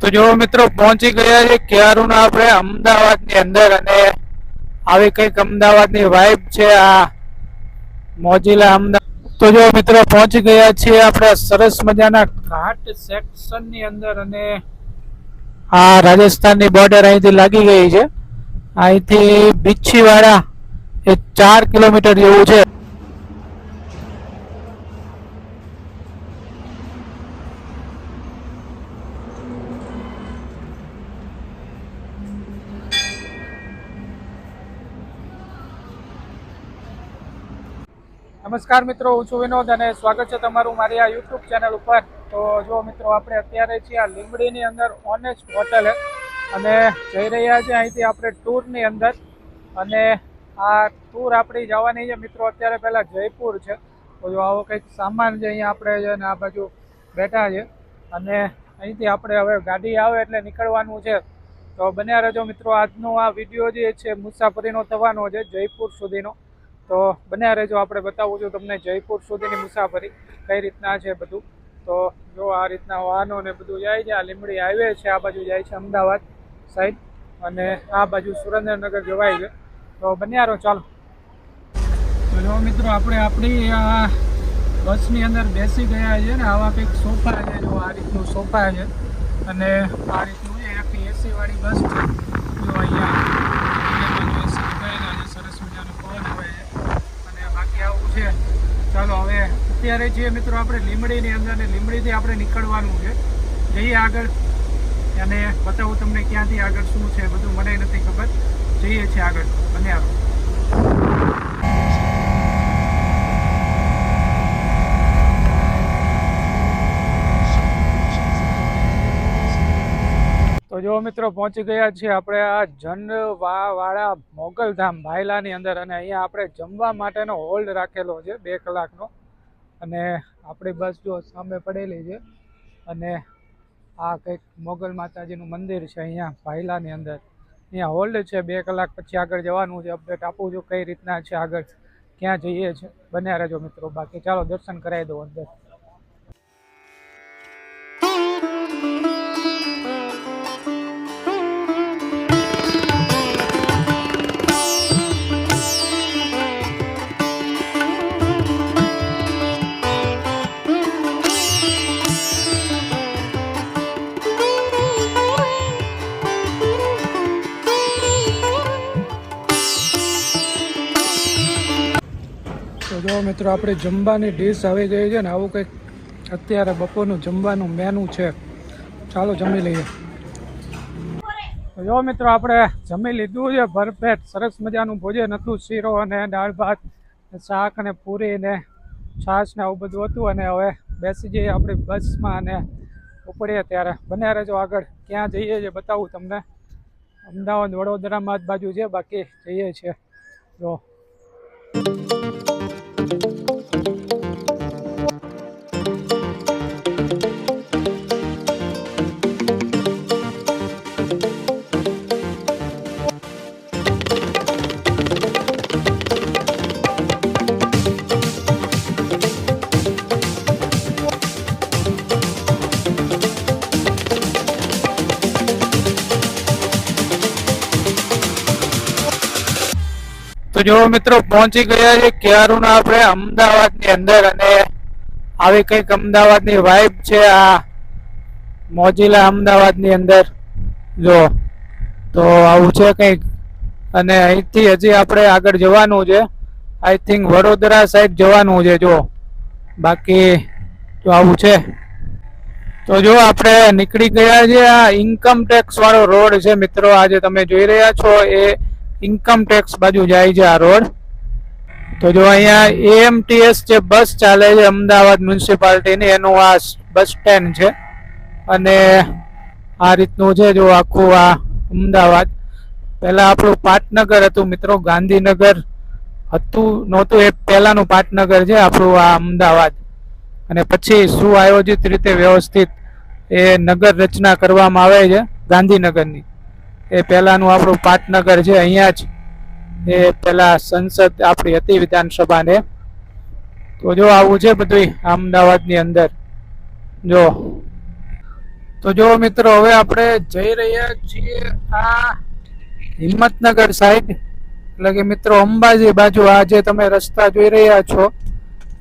તો જો મિત્રો પહોંચી ગયા છે ક્યારુના આપણે અમદાવાદની અંદર અને આવી કઈક અમદાવાદની વાઇબ છે આ મોજીલા અમદાવાદ. તો જો મિત્રો પહોંચી ગયા છીએ આપણે સરસ મજાના ઘાટ સેક્શનની અંદર અને આ રાજસ્થાનની બોર્ડર અહીંથી લાગી ગઈ છે. અહીંથી બીછીવાડા એ 4 કિલોમીટર જેવું છે. નમસ્કાર મિત્રો, હું છું વિનોદ અને સ્વાગત છે તમારું મારી આ યુટ્યુબ ચેનલ ઉપર. તો જો મિત્રો આપણે અત્યારે છીએ આ લીંબડીની અંદર ઓનેસ્ટ હોટલે અને જઈ રહ્યા છીએ અહીંથી આપણે ટૂરની અંદર. અને આ ટૂર આપણી જવાની છે મિત્રો અત્યારે પહેલાં જયપુર છે. તો જો આવો કંઈક સામાન છે અહીંયા આપણે છે ને આ બાજુ બેઠા છે અને અહીંથી આપણે હવે ગાડી આવે એટલે નીકળવાનું છે. તો બન્યા રહેજો મિત્રો, આજનો આ વિડીયો જે છે મુસાફરીનો થવાનો છે જયપુર સુધીનો. તો બન્યા રહેજો, આપણે બતાવું છું તમને જયપુર સુધીની મુસાફરી કઈ રીતના છે બધું. તો જો આ રીતના વાહનો ને બધું જાય છે. આ લીંબડી હાઈવે છે, આ બાજુ જાય છે અમદાવાદ સાઈડ અને આ બાજુ સુરેન્દ્રનગર જવાય છે. તો બન્યા રહો, ચાલો. તો જો મિત્રો આપણે આપણી આ બસની અંદર બેસી ગયા છે ને આવા કંઈક સોફા છે. જો આ રીતનું સોફા છે અને આ રીતનું છે આખી એસી વાળી બસ છે. જો અહીંયા ચાલો હવે અત્યારે છીએ મિત્રો આપણે લીંબડીની અંદર ને લીંબડીથી આપણે નીકળવાનું છે. જઈએ આગળ અને બતાવું તમને ક્યાંથી આગળ શું છે બધું, મને નથી ખબર. જઈએ છીએ આગળ, બન્યા રહો. તો જો મિત્રો પહોંચી ગયા છીએ આપણે આ જંડવાવાળા મોગલધામ ભાયલાની અંદર અને અહીંયા આપણે જમવા માટેનો હોલ્ડ રાખેલો છે 2 કલાકનો. અને આપણી બસ જો સામે પડેલી છે અને આ કંઈક મોગલ માતાજીનું મંદિર છે અહીંયા ભાયલાની અંદર. અહીંયા હોલ્ડ છે 2 કલાક પછી આગળ જવાનું છે. અપડેટ આપું છું કઈ રીતના છે આગળ ક્યાં જઈએ છીએ. બન્યા રહેજો મિત્રો, બાકી ચાલો દર્શન કરાવી દો અંદર. જો મિત્રો આપણે જમવાની ડીશ આવી ગઈ છે ને આવું કંઈક અત્યારે બપોરનું જમવાનું મેનુ છે. ચાલો જમી લઈએ. જો મિત્રો આપણે જમી લીધું છે ભરપેટ સરસ મજાનું ભોજન હતું. શીરો અને દાળ ભાત, શાક અને પૂરી ને છાશ ને આવું બધું હતું. અને હવે બેસી જઈએ આપણી બસમાં અને ઉપડીએ ત્યારે. બન્યા રહેજો, આગળ ક્યાં જઈએ છીએ બતાવું તમને. અમદાવાદ વડોદરામાં જ બાજુ છે, બાકી જઈએ છીએ. જો તો જો મિત્રો પહોંચી ગયા છે ક્યારુના આપણે અમદાવાદની અંદર અને આવી કંઈક અમદાવાદની વાઇબ છે આ મોજીલા અમદાવાદની અંદર. જો તો આવું છે કંઈક. અને અહીંથી હજી આપણે આગળ જવાનું છે. આઈ થિંક વડોદરા સાઈડ જવાનું છે. જો બાકી જો આવું છે. તો જો આપણે નીકળી ગયા છે. આ ઇન્કમ ટેક્સ વાળો રોડ છે મિત્રો, આજે તમે જોઈ રહ્યા છો એ ઇન્કમ ટેક્સ બાજુ જાય છે આ રોડ. તો જો અહીંયા AMTS જે બસ ચાલે છે અમદાવાદ મ્યુનિસિપાલિટીની, એનું આ બસ સ્ટેન્ડ છે. અને આ રીતનું છે જો આખું આ અમદાવાદ. પહેલાં આપણું પાટનગર હતું મિત્રો, ગાંધીનગર હતું નહોતું, એ પહેલાંનું પાટનગર છે આપણું આ અમદાવાદ. અને પછી સુઆયોજિત રીતે વ્યવસ્થિત એ નગર રચના કરવામાં આવે છે ગાંધીનગરની. એ પહેલાંનું આપણું પાટનગર છે. અહીંયા જ એ પહેલાં સંસદ આપણી હતી વિધાનસભાને. તો જો આવું છે બધું અમદાવાદની અંદર. જો તો જો મિત્રો હવે આપણે જઈ રહ્યા છીએ આ હિંમતનગર સાઈડ, એટલે કે મિત્રો અંબાજી બાજુ. આ જે તમે રસ્તા જોઈ રહ્યા છો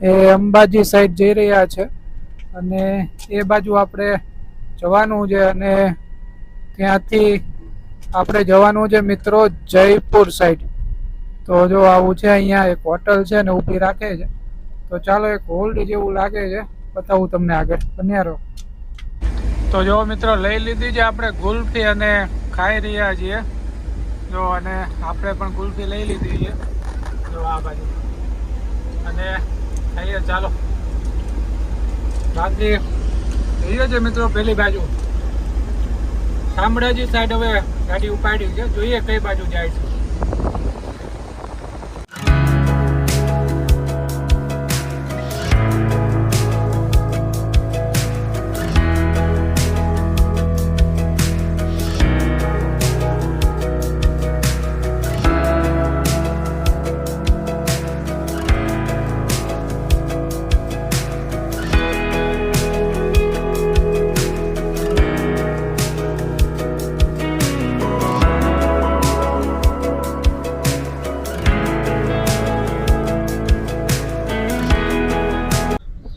એ અંબાજી સાઈડ જઈ રહ્યા છે, અને એ બાજુ આપણે જવાનું છે. અને ત્યાંથી આપણે જવાનું છે મિત્રો જયપુર સાઈડ. તો જો આવું છે, અહીંયા એક હોટલ છે ને ઊભી રાખે છે. તો ચાલો એક હોલ્ડ જેવું લાગે છે, બતાવું તમને આગળ, બન્યા રહો. તો જો મિત્રો લઈ લીધી છે આપણે ગુલ્ફી અને ખાઈ રહ્યા છીએ. જો અને આપણે પણ ગુલ્ફી લઈ લીધી છે, જો આ બાજુ, અને ખાઈએ. ચાલો બાકી જઈએ છે મિત્રો પેલી બાજુ શામળાજી સાઈડ. હવે ગાડી ઉપાડી છે, જોઈએ કઈ બાજુ જાય છે.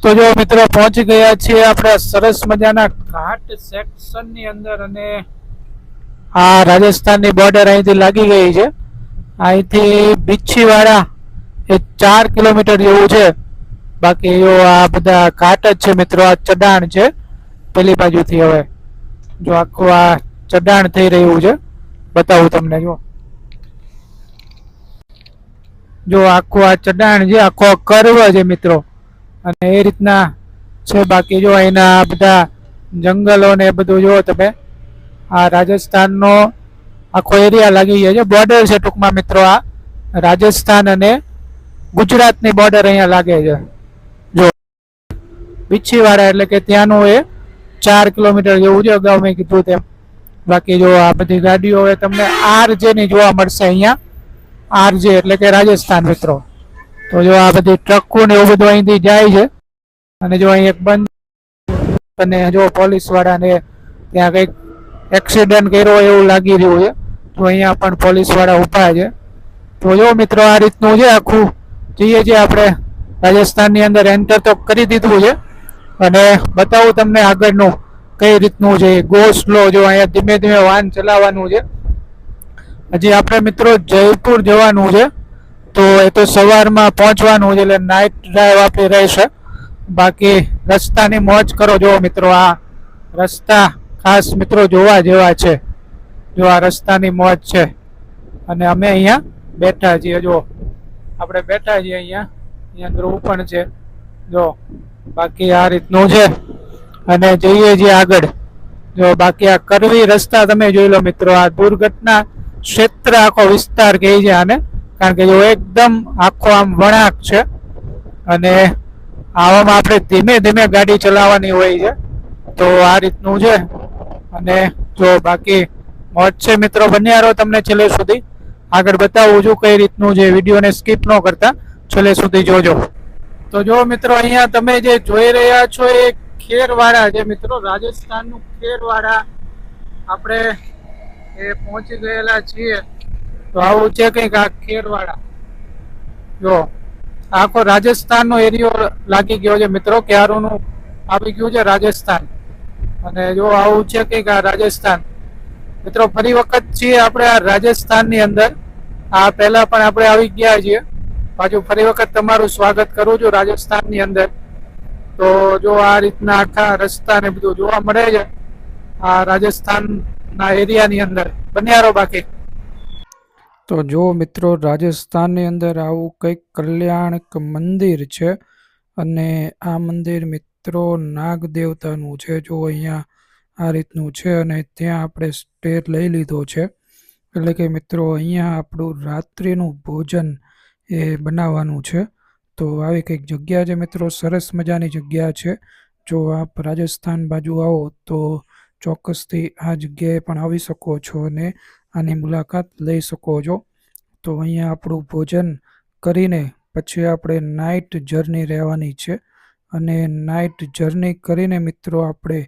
તો જો મિત્રો પહોંચી ગયા છીએ આપણે સરસ મજાના ઘાટ સેક્શન ની અંદર, અને આ રાજસ્થાનની બોર્ડર અહીંથી લાગી ગઈ છે. અહીંથી બીછીવાડા એ 4 કિલોમીટર જેવું છે. બાકી જો આ બધા ઘાટ જ છે મિત્રો. આ ચઢાણ છે પેલી બાજુથી. હવે જો આખું આ ચઢાણ થઈ રહ્યું છે, બતાવું તમને. જો આખું આ ચઢાણ છે, આખો કર્વ છે મિત્રો, અને એ રીતના છે. બાકી જો અહીંના બધા જંગલો ને એ બધું જો તમે. આ રાજસ્થાનનો આખો એરિયા લાગી ગયો છે, બોર્ડર છે ટૂંકમાં મિત્રો. આ રાજસ્થાન અને ગુજરાતની બોર્ડર અહીંયા લાગે છે. જો બીછીવાડા એટલે કે ત્યાંનું એ 4 કિલોમીટર જેવું છે, અગાઉ મેં કીધું તેમ. બાકી જો આ બધી ગાડીઓ હવે તમને RJ ની જોવા મળશે અહીંયા. RJ એટલે કે રાજસ્થાન મિત્રો. તો જો આ બધી ટ્રકો ને એવું બધું અહીંથી જાય છે. અને જો અહીં એક બંધ, અને જો પોલીસ વાળાને ત્યાં કંઈક એક્સિડન્ટ કર્યો એવું લાગી રહ્યું છે. તો અહીંયા પણ પોલીસ વાળા ઉભા છે. તો જો મિત્રો આ રીતનું છે આખું. જઈએ છીએ આપણે રાજસ્થાનની અંદર. એન્ટર તો કરી દીધું છે, અને બતાવું તમને આગળનું કઈ રીતનું છે. Go slow. જો અહીંયા ધીમે ધીમે વાહન ચલાવવાનું છે. હજી આપણે મિત્રો જયપુર જવાનું છે, તો એ તો સવારમાં પહોંચવાનું છે, એટલે નાઇટ ડ્રાઈવ આપણી રહેશે. બાકી રસ્તાની મોજ કરો. જો મિત્રો આ રસ્તા ખાસ મિત્રો જોવા જેવા છે. જો આ રસ્તાની મોજ છે, અને અમે અહીંયા બેઠા છીએ. જો આપણે બેઠા છીએ અહીંયા. અહીંયા ધ્રુવ પણ છે. જો બાકી આ રીતનું છે, અને જઈએ છીએ આગળ. જો બાકી આ કરવી રસ્તા તમે જોઈ લો મિત્રો. આ દુર્ઘટના ક્ષેત્ર આખો વિસ્તાર કહે છે આને, કારણ કે જો એકદમ આખો આમ વળાંક છે, અને આવામાં આપણે ધીમે ધીમે ગાડી ચલાવવાની હોય છે. તો આ રીતનું છે. અને જો બાકી મોજ છે મિત્રો. બન્યા રહો, તમને છેલ્લે સુધી આગળ બતાવું છું કઈ રીતનું છે. વિડીયોને સ્કીપ ન કરતા છેલ્લે સુધી જોજો. તો જો મિત્રો અહીંયા તમે જે જોઈ રહ્યા છો એ ખેરવાડા છે મિત્રો. રાજસ્થાનનું ખેરવાડા આપણે એ પહોંચી ગયેલા છીએ. તો આવું છે કંઈક આ ખેરવાડા. જો આખો રાજસ્થાનનો એરિયો લાગી ગયો છે મિત્રો. ક્યારોનું આવી ગયું છે રાજસ્થાન. અને જો આવું છે કંઈક આ રાજસ્થાન મિત્રો. ફરી વખત છીએ આપણે આ રાજસ્થાનની અંદર. આ પહેલા પણ આપણે આવી ગયા છીએ. પાછું ફરી વખત તમારું સ્વાગત કરું છું રાજસ્થાનની અંદર. તો જો આ રીતના આખા રસ્તા ને બધું જોવા મળે છે આ રાજસ્થાનના એરિયાની અંદર. બન્યા રહો બાકી. તો જો મિત્રો રાજસ્થાનની અંદર આવું કંઈક કલ્યાણક મંદિર છે, અને આ મંદિર મિત્રો નાગ દેવતાનું છે. જો અહીંયા આ રીતનું છે, અને ત્યાં આપણે સ્ટે લઈ લીધો છે. એટલે કે મિત્રો અહીંયા આપણું રાત્રિનું ભોજન એ બનાવવાનું છે. તો આવી કંઈક જગ્યા છે મિત્રો. સરસ મજાની જગ્યા છે. જો આપ રાજસ્થાન બાજુ આવો તો ચોક્કસથી આ જગ્યાએ પણ આવી શકો છો, અને આની મુલાકાત લઈ શકો છો. તો અહીંયા આપણું ભોજન કરીને પછી આપણે નાઇટ જર્ની રહેવાની છે, અને નાઇટ જર્ની કરીને મિત્રો આપણે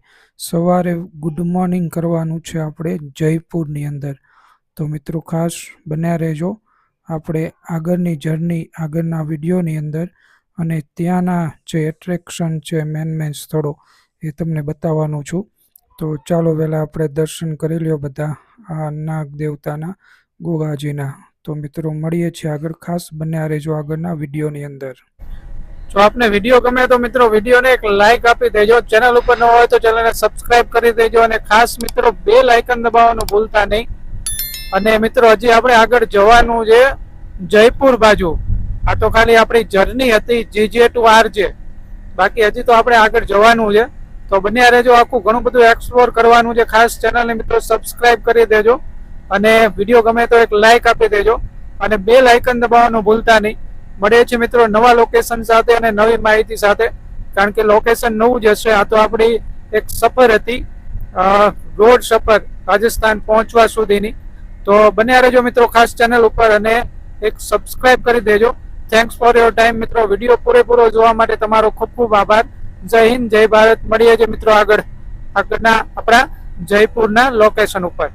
સવારે ગુડ મોર્નિંગ કરવાનું છે આપણે જયપુરની અંદર. તો મિત્રો ખાસ બન્યા રહેજો આપણે આગળની જર્ની આગળના વિડીયોની અંદર, અને ત્યાંના જે એટ્રેક્શન છે મેન સ્થળો એ તમને બતાવવાનું છું. તો ચાલો વહેલા આપણે દર્શન કરી લ્યો બધા આ નાગ દેવતાના, ગોગાજીના. તો મિત્રો મળીએ છીએ આગળ, ખાસ બન્યા રહેજો આગળના વિડીયોની અંદર. જો આપને વિડીયો ગમે તો મિત્રો વિડીયોને એક લાઈક આપી દેજો, ચેનલ ઉપર ન હોય તો ચેનલને સબસ્ક્રાઇબ કરી દેજો, અને ખાસ મિત્રો બેલ આઇકન દબાવવાનું ભૂલતા નહીં. અને મિત્રો હજી આપણે આગળ જવાનું છે જયપુર બાજુ. આ તો ખાલી આપણી જર્ની હતી GJ to RJ, બાકી હજી તો આપણે આગળ જવાનું છે. તો બન્યા રહેજો, આખું ઘણું બધું એક્સપ્લોર કરવાનું છે. ખાસ ચેનલને મિત્રો સબસ્ક્રાઇબ કરી દેજો, અને વિડીયો ગમે તો એક લાઈક આપી દેજો, અને બેલ આઇકન દબાવવાનું ભૂલતા નહીં. મળીએ છીએ મિત્રો નવા લોકેશન સાથે અને નવી માહિતી સાથે, કારણ કે લોકેશન નવું જ હશે. આ તો આપણી એક સફર હતી, રોડ સફર રાજસ્થાન પહોંચવા સુધીની. તો બન્યા રહેજો મિત્રો ખાસ ચેનલ ઉપર, અને એક સબસ્ક્રાઇબ કરી દેજો. થેન્ક્સ ફોર યોર ટાઈમ મિત્રો. વિડીયો પૂરેપૂરો જોવા માટે તમારો ખૂબ ખૂબ આભાર. જય હિન્દ, જય ભારત. મળીએ છીએ મિત્રો આગળના આપણા જયપુરના લોકેશન ઉપર.